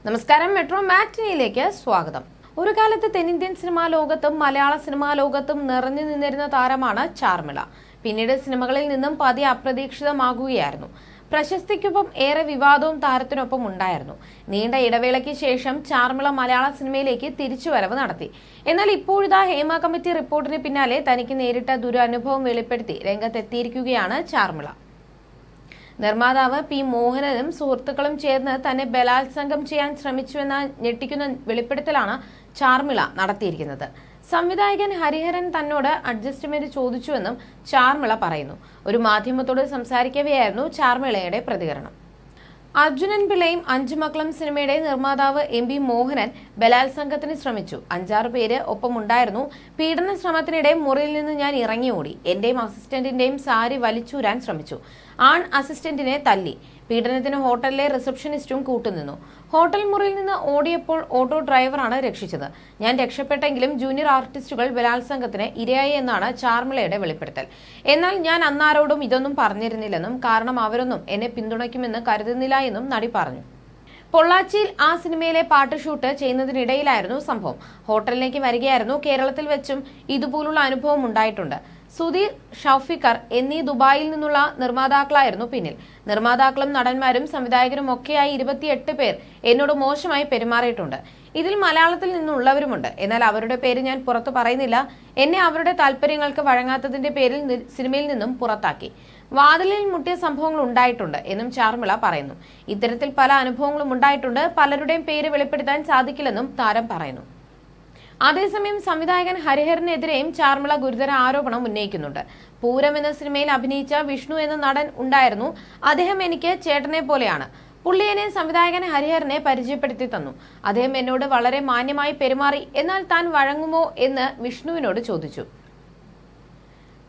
നമസ്കാരം, മെട്രോ മാറ്റിനിയിലേക്ക് സ്വാഗതം. ഒരു കാലത്ത് തെന്നിന്ത്യൻ സിനിമാ ലോകത്തും മലയാള സിനിമാ ലോകത്തും നിറഞ്ഞു നിന്നിരുന്ന താരമാണ് ചാർമിള. പിന്നീട് സിനിമകളിൽ നിന്നും പതിയെ അപ്രതീക്ഷിതമാകുകയായിരുന്നു. പ്രശസ്തിക്കൊപ്പം ഏറെ വിവാദവും താരത്തിനൊപ്പം ഉണ്ടായിരുന്നു. നീണ്ട ഇടവേളയ്ക്ക് ശേഷം ചാർമിള മലയാള സിനിമയിലേക്ക് തിരിച്ചുവരവ് നടത്തി. എന്നാൽ ഇപ്പോഴിതാ ഹേമ കമ്മിറ്റി റിപ്പോർട്ടിന് പിന്നാലെ തനിക്ക് നേരിട്ട ദുരനുഭവം വെളിപ്പെടുത്തി രംഗത്തെത്തിയിരിക്കുകയാണ് ചാർമിള. നിർമ്മാതാവ് പി മോഹനനും സുഹൃത്തുക്കളും ചേർന്ന് തന്നെ ബലാത്സംഗം ചെയ്യാൻ ശ്രമിച്ചുവെന്ന ഞെട്ടിക്കുന്ന വെളിപ്പെടുത്തലാണ് ചാർമിള നടത്തിയിരിക്കുന്നത്. സംവിധായകൻ ഹരിഹരൻ തന്നോട് അഡ്ജസ്റ്റ്മെന്റ് ചോദിച്ചുവെന്നും ചാർമിള പറയുന്നു. ഒരു മാധ്യമത്തോട് സംസാരിക്കവെയായിരുന്നു ചാർമിളയുടെ പ്രതികരണം. അർജുനൻ പിള്ളയും അഞ്ചു മക്കളും സിനിമയുടെ നിർമ്മാതാവ് എം പി മോഹനൻ ബലാത്സംഗത്തിന് ശ്രമിച്ചു. 5-6 പേര് ഒപ്പമുണ്ടായിരുന്നു. പീഡന ശ്രമത്തിനിടെ മുറിയിൽ നിന്ന് ഞാൻ ഇറങ്ങി ഓടി. എന്റെയും അസിസ്റ്റന്റിന്റെയും സാരി വലിച്ചൂരാൻ ശ്രമിച്ചു. ആൺ അസിസ്റ്റന്റിനെ തല്ലി. പീഡനത്തിന് ഹോട്ടലിലെ റിസപ്ഷനിസ്റ്റും കൂട്ടുനിന്നു. ഹോട്ടൽ മുറിയിൽ നിന്ന് ഓടിയപ്പോൾ ഓട്ടോ ഡ്രൈവറാണ് രക്ഷിച്ചത്. ഞാൻ രക്ഷപ്പെട്ടെങ്കിലും ജൂനിയർ ആർട്ടിസ്റ്റുകൾ ബലാത്സംഗത്തിന് ഇരയായി എന്നാണ് ചാർമിളയുടെ വെളിപ്പെടുത്തൽ. എന്നാൽ ഞാൻ അന്നാരോടും ഇതൊന്നും പറഞ്ഞിരുന്നില്ലെന്നും കാരണം അവരൊന്നും എന്നെ പിന്തുണയ്ക്കുമെന്ന് കരുതുന്നില്ല എന്നും നടി പറഞ്ഞു. പൊള്ളാച്ചിയിൽ ആ സിനിമയിലെ പാട്ട് ഷൂട്ട് ചെയ്യുന്നതിനിടയിലായിരുന്നു സംഭവം. ഹോട്ടലിലേക്ക് വരികയായിരുന്നു. കേരളത്തിൽ വെച്ചും ഇതുപോലുള്ള അനുഭവം ഉണ്ടായിട്ടുണ്ട്. സുധീർ, ഷൌഫിക്കർ എന്നീ ദുബായിൽ നിന്നുള്ള നിർമ്മാതാക്കളായിരുന്നു പിന്നിൽ. നിർമ്മാതാക്കളും നടന്മാരും സംവിധായകരും ഒക്കെയായി 28 പേർ എന്നോട് മോശമായി പെരുമാറിയിട്ടുണ്ട്. ഇതിൽ മലയാളത്തിൽ നിന്നുള്ളവരുമുണ്ട്. എന്നാൽ അവരുടെ പേര് ഞാൻ പുറത്തു പറയുന്നില്ല. എന്നെ അവരുടെ താല്പര്യങ്ങൾക്ക് വഴങ്ങാത്തതിന്റെ പേരിൽ സിനിമയിൽ നിന്നും പുറത്താക്കി. വാതിലിൽ മുട്ടിയ സംഭവങ്ങൾ ഉണ്ടായിട്ടുണ്ട് എന്നും ചാർമിള പറയുന്നു. ഇത്തരത്തിൽ പല അനുഭവങ്ങളും ഉണ്ടായിട്ടുണ്ട്. പലരുടെയും പേര് വെളിപ്പെടുത്താൻ സാധിക്കില്ലെന്നും താരം പറയുന്നു. അതേസമയം സംവിധായകൻ ഹരിഹരനെതിരെയും ചാർമിള ഗുരുതര ആരോപണം ഉന്നയിക്കുന്നുണ്ട്. പൂരം എന്ന സിനിമയിൽ അഭിനയിച്ച വിഷ്ണു എന്ന നടൻ ഉണ്ടായിരുന്നു. അദ്ദേഹം എനിക്ക് ചേട്ടനെ പോലെയാണ്. പുള്ളി എന്നെ സംവിധായകൻ ഹരിഹരനെ പരിചയപ്പെടുത്തി തന്നു. അദ്ദേഹം എന്നോട് വളരെ മാന്യമായി പെരുമാറി. എന്നാൽ താൻ വഴങ്ങുമോ എന്ന് വിഷ്ണുവിനോട് ചോദിച്ചു.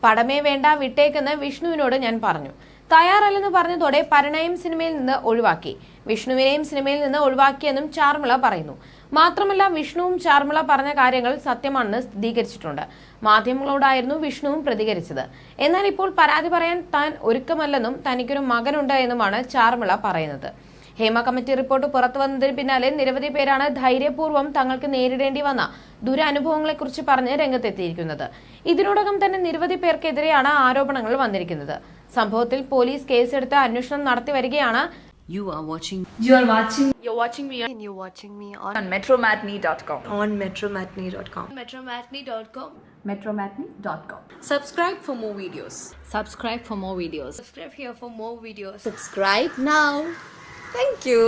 പടമേ വേണ്ട, വിട്ടേക്കെന്ന് വിഷ്ണുവിനോട് ഞാൻ പറഞ്ഞു. തയ്യാറല്ലെന്ന് പറഞ്ഞതോടെ പരിണയം സിനിമയിൽ നിന്ന് ഒഴിവാക്കി. വിഷ്ണുവിനെയും സിനിമയിൽ നിന്ന് ഒഴിവാക്കിയെന്നും ചാർമിള പറയുന്നു. മാത്രമല്ല, വിഷ്ണുവും ചാർമിള പറഞ്ഞ കാര്യങ്ങൾ സത്യമാണെന്ന് സ്ഥിരീകരിച്ചിട്ടുണ്ട്. മാധ്യമങ്ങളോടായിരുന്നു വിഷ്ണുവും പ്രതികരിച്ചത്. എന്നാൽ ഇപ്പോൾ പരാതി പറയാൻ താൻ ഒരുക്കമല്ലെന്നും തനിക്കൊരു മകനുണ്ട് എന്നുമാണ് ചാർമിള പറയുന്നത്. ഹേമ കമ്മിറ്റി റിപ്പോർട്ട് പുറത്തു വന്നതിന് പിന്നാലെ നിരവധി പേരാണ് ധൈര്യപൂർവ്വം തങ്ങൾക്ക് നേരിടേണ്ടി വന്ന ദുരനുഭവങ്ങളെക്കുറിച്ച് പറഞ്ഞ് രംഗത്തെത്തിയിരിക്കുന്നത്. ഇതിനോടകം തന്നെ നിരവധി പേർക്കെതിരെയാണ് ആരോപണങ്ങൾ വന്നിരിക്കുന്നത്. സംഭവത്തിൽ പോലീസ് കേസെടുത്ത് അന്വേഷണം നടത്തി വരികയാണ്. You're watching me on metromatney.com. On metromatney.com. Metromatney.com. Subscribe for more videos. Subscribe for more videos. Subscribe here for more videos. Subscribe now. Thank you.